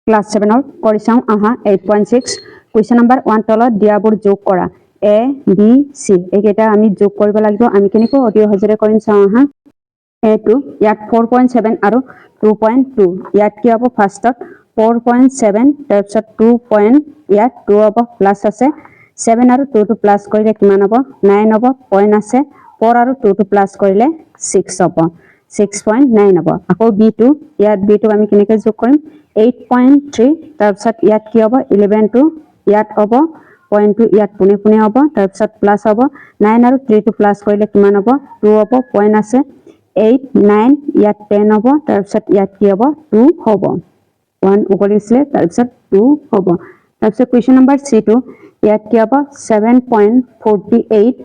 class 7 ৰ কৰি চাওঁ আহা 8.6 কুৱেশ্যন নম্বৰ 1 তলত দিয়াবোৰ যোগ কৰা a b c এইকেইটা আমি যোগ কৰিব লাগিব আমি কেনেকৈ অতি সহজে কৰিম চাওঁ আহা a2 ইয়াত 4.7 আৰু 2.2 ইয়াত কি হ'ব ফাৰ্ষ্টত 4.7 তাৰপিছত 2 ইয়াত 2 হ'ব প্লাস আছে 7 আৰু 2 টো প্লাস কৰিলে কিমান হ'ব 9 হ'ব পইণ্ট আছে 4 আৰু 2 টো প্লাস কৰিলে 6 হ'ব 6.9 হ'ব আকৌ b2 ইয়াত b2 আমি কেনেকৈ যোগ কৰিম 8.3 তাৰপিছত ইয়াত কি হ'ব 11 টো ইয়াত হ'ব পইণ্ট টো ইয়াত পুনে পুনে হ'ব তাৰপিছত প্লাস হ'ব 9 আৰু 3 টো প্লাস কৰিলে কিমান হ'ব 2 হ'ব পইণ্ট আছে 8 9 ইয়াত 10 হ'ব তাৰপিছত ইয়াত কি হ'ব 2 হ'ব 1 উকলিছিলে তাৰপিছত 2 হ'ব তাৰপিছত কুৱেশ্যন নম্বৰ c2 ইয়াত কি হ'ব 7.48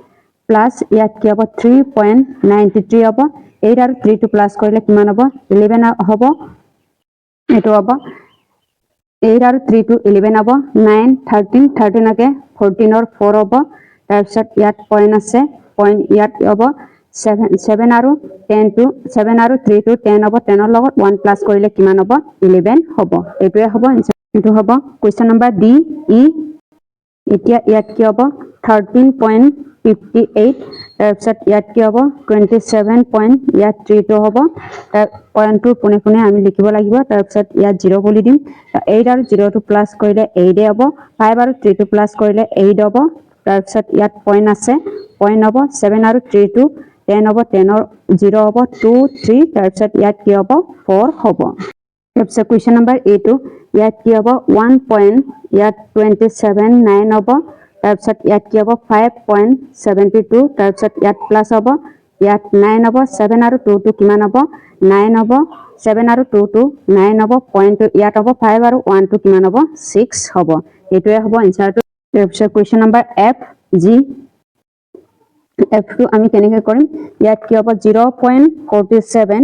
প্লাস ইয়াত কি হ'ব 3.93 হ'ব 8 আৰু 3 টো প্লাস কৰিলে কিমান হ'ব 11 হ'ব এটো হ'ব 8 আৰু 3 টো 11 হ'ব 9 13 13 আগে 14 ৰ 4 হ'ব তাৰপিছত ইয়াত পইণ্ট আছে পইণ্ট ইয়াত হ'ব 7 আৰু 10 টো 7 আৰু 3 টো 10 হ'ব 10 ৰ লগত 1 প্লাস কৰিলে কিমান হ'ব 11 হ'ব এটোৱে হ'ব আনসাৰ এটো হ'ব কোৱেশ্চন নম্বৰ ডি ই এতিয়া ইয়াত কি হ'ব 13.58 তাৰপিছত ইয়াত কি হ'ব 27 ইয়াত 3 টো হ'ব তাৰ পইণ্টটো পুনে পুনে আমি লিখিব লাগিব তাৰপিছত ইয়াত 0 বুলি দিম 8 আৰু 0 টো প্লাস কৰিলে 8 হ'ব 5 আৰু 3 টো প্লাস কৰিলে 8 হ'ব তাৰপিছত ইয়াত পইণ্ট আছে পইণ্ট হ'ব 7 আৰু 3 টো 10 হ'ব 10 ৰ 0 হ'ব 2 3 তাৰপিছত ইয়াত কি হ'ব 4 হ'ব তাৰপিছত কুৱেশ্যন নম্বৰ a2 ইয়াত কি হ'ব 1 ইয়াত 27 9 হ'ব তাৰপিছত ইয়াত কি হ'ব 5.72 তাৰপিছত ইয়াত প্লাস হ'ব ইয়াত 9 হ'ব 7 আৰু 2 টো কিমান হ'ব 9 হ'ব 7 আৰু 2 টো 9 হ'ব পইণ্ট ইয়াত হ'ব 5 আৰু 1 টো কিমান হ'ব 6 হ'ব এটোৱে হ'ব আনসাৰটো তাৰপিছত question number f g f2 আমি কেনেকৈ কৰিম ইয়াত কি হ'ব 0.47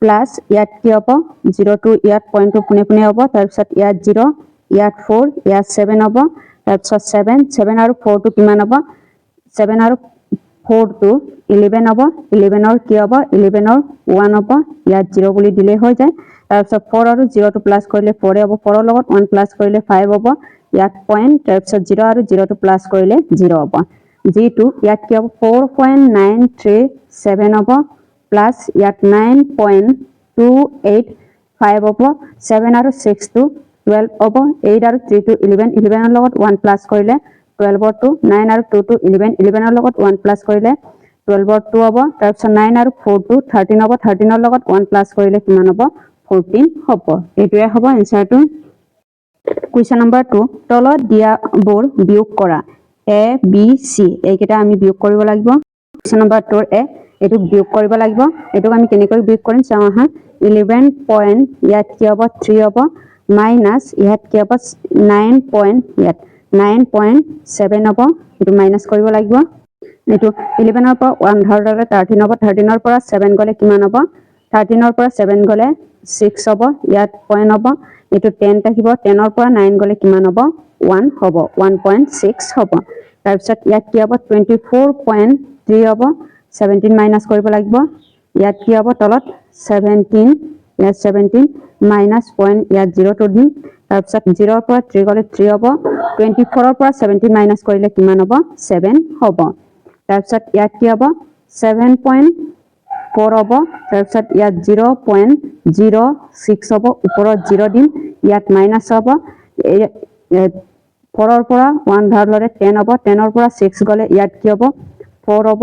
প্লাস ইয়াত কি হ'ব 02 ইয়াত পইণ্ট টো পুনে পুনে হ'ব তাৰপিছত ইয়াত 0 ইয়াত 4 ইয়াত 7 হ'ব তাৰপিছত 7 আৰু 4 টো কিমান হ'ব 7 আৰু 4 টো 11 হ'ব 11 ৰ কি হ'ব 11 ৰ 1 হ'ব ইয়াত 0 বুলি দিলে হৈ যায় তাৰপিছত 4 আৰু 0 টো প্লাস কৰিলে 4 হ'ব 4 ৰ লগত 1 প্লাস কৰিলে 5 হ'ব ইয়াত পইণ্ট তাৰপিছত 0 আৰু 0 টো প্লাস কৰিলে 0 হ'ব g2 ইয়াত কি হ'ব 4.937 হ'ব প্লাস ইয়াত 9.285 হ'ব 7 আৰু 6 টো 12 হ'ব 8 আৰু 3 টো 11 11 ৰ লগত 1 প্লাস কৰিলে 12 ৰ 2 9 আৰু 2 টো 11 11 ৰ লগত 1 প্লাস কৰিলে 12 ৰ 2 হ'ব তাৰপিছত 9 আৰু 4 টো 13 হ'ব 13 ৰ লগত 1 প্লাস কৰিলে কিমান হ'ব 14 হ'ব এটোৱে হ'ব আনসাৰটো কুৱেশ্যন নম্বৰ 2 তলত দিয়াবোৰ বিয়োগ কৰা a b c এইকেইটা আমি বিয়োগ কৰিব লাগিব কুৱেশ্যন নম্বৰ 2 এ এটো বিয়োগ কৰিব লাগিব এটোক আমি কেনেকৈ বিয়োগ কৰিম চাওঁ আহা 11 ইয়াত কি হ'ব 3 হ'ব মাইনাস ইয়াত কি হ'ব 9 ইয়াত 9.7 হ'ব এটো মাইনাস কৰিব লাগিব এটো 11 ৰ পৰা 1 ধৰলে 13 হ'ব 13 ৰ পৰা 7 গলে কিমান হ'ব 13 ৰ পৰা 7 গলে 6 হ'ব ইয়াত পইণ্ট হ'ব এটো 10 থাকিব 10 ৰ পৰা 9 গলে কিমান হ'ব 1 হ'ব 1.6 হ'ব তাৰপিছত ইয়াত কি হ'ব 24.3 হ'ব 17 মাইনাস কৰিব লাগিব ইয়াত কি হ'ব তলত 17 ইয়াত 17 মাইনাস পইণ্ট ইয়াত 0 টো দিম তাৰপিছত 0 ৰ পৰা 3 গলে 3 হ'ব 24 ৰ পৰা 17 মাইনাস কৰিলে কিমান হ'ব 7 হ'ব তাৰপিছত ইয়াত কি হ'ব 7.4 হ'ব তাৰপিছত ইয়াত 0.06 হ'ব ওপৰত 0 দিম ইয়াত মাইনাস হ'ব 4 ৰ পৰা 1 ধৰলে 10 হ'ব 10 ৰ পৰা 6 গলে ইয়াত কি হ'ব 4 হ'ব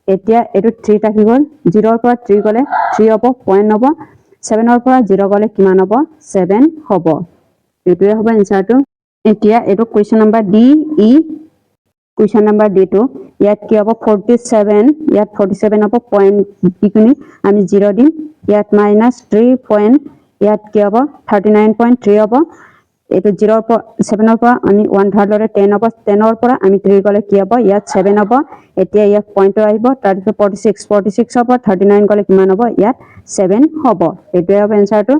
এতিয়া এটো 3 থাকি গল 0 ৰ পৰা 3 গলে 3 হ'ব পইণ্ট হ'ব 7 ৰ পৰা 0 গলে কিমান হ'ব 7 হ'ব এটোৱে হ'ব আনসাৰটো এতিয়া এটো question number D E question number ডি2 ইয়াত কি হ'ব 47 ইয়াত 47 হ'ব পইণ্ট কিনি আমি 0 দিম ইয়াত মাইনাস 3 পইণ্ট ইয়াত কি হ'ব 39.3 হ'ব এটো 0 ৰ পৰা 7 ৰ পৰা আমি 1 ধৰলে 10 হ'ব 10 ৰ পৰা আমি 3 গলে কি হ'ব ইয়াত 7 হ'ব এতিয়া ইয়াত পইণ্ট আহিব তাৰপিছত 46 হ'ব 39 গলে কিমান হ'ব ইয়াত 7 হ'ব এটোৱে হ'ব আনসাৰটো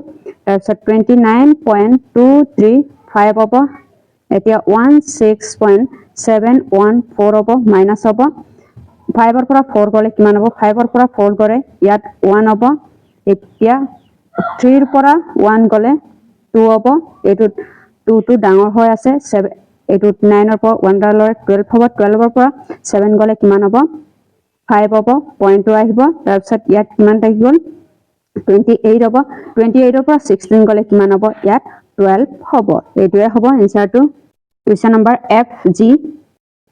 তাৰপিছত 29.235 হ'ব এতিয়া 16.714 হ'ব মাইনাস হ'ব 5 ৰ পৰা 4 গলে কিমান হ'ব 5 ৰ পৰা 4 গলে ইয়াত 1 হ'ব এতিয়া 3 ৰ পৰা 1 গলে 2 হ'ব এইটো 2 টো ডাঙৰ হৈ আছে 7 এইটো 9 ৰ পৰা 1 ডালৰ 12 হ'ব 12 ৰ পৰা 7 গলে কিমান হ'ব 5 হ'ব পইণ্টটো আহিব তাৰ পিছত ইয়াত কিমান থাকি গল 28 হ'ব 28 ৰ পৰা 16 গলে কিমান হ'ব ইয়াত 12 হ'ব এইটোৱে হ'ব এনসাৰটো question number F G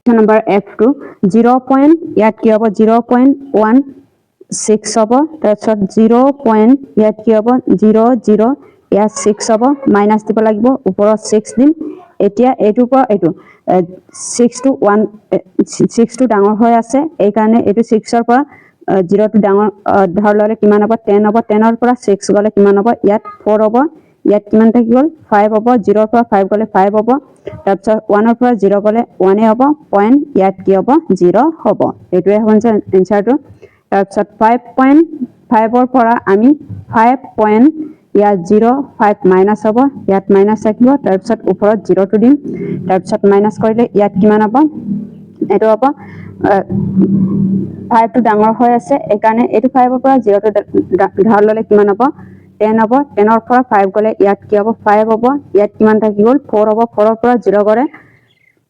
question number F2 0 point ইয়াত কি হ'ব 0.16 হ'ব তাৰ পিছত 0 পইণ্ট ইয়াত কি হ'ব 0 ইয়াত 6 হ'ব মাইনাস দিব লাগিব ওপৰত 6 দিম এতিয়া এইটোৰ পৰা এইটো 6 টো ডাঙৰ হৈ আছে এই কাৰণে এইটো 6 ৰ পৰা 0 টো ডাঙৰ ধৰ ললে কিমান হ'ব 10 হ'ব 10 ৰ পৰা 6 গলে কিমান হ'ব ইয়াত 4 হ'ব ইয়াত কিমান থাকি গল 5 হ'ব 0 ৰ পৰা 5 গলে 5 হ'ব তাৰ পিছত 1 ৰ পৰা 0 গলে 1 হ'ব পইণ্ট ইয়াত কি হ'ব 0 হ'ব এইটোৱে হ'ব এনসাৰটো তাৰ পিছত 5.5 ৰ পৰা আমি 5 পইণ্ট ইয়াত 0.5 মাইনাস হ'ব ইয়াত মাইনাস থাকিব তাৰ পিছত ওপৰত 0 টো দিম তাৰ পিছত মাইনাস কৰিলে ইয়াত কিমান হ'ব এটো হ'ব 5 টো ডাঙৰ হৈ আছে এই কাৰণে এটো 5 ৰ পৰা 0 টো ধৰ ললে কিমান হ'ব 10 হ'ব 10 ৰ পৰা 5 গলে ইয়াত কি হ'ব 5 হ'ব ইয়াত কিমান থাকি গল 4 হ'ব 4 ৰ পৰা 0 গলে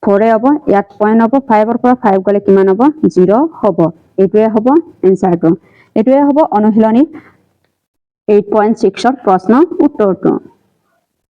4 হ'ব ইয়াত পইণ্ট হ'ব 5 ৰ পৰা 5 গলে কিমান হ'ব 0 হ'ব এইটোৱে হ'ব এনসাৰটো এইটোৱে হ'ব অনুশীলনী 8.6 ৰ প্ৰশ্ন উত্তৰটো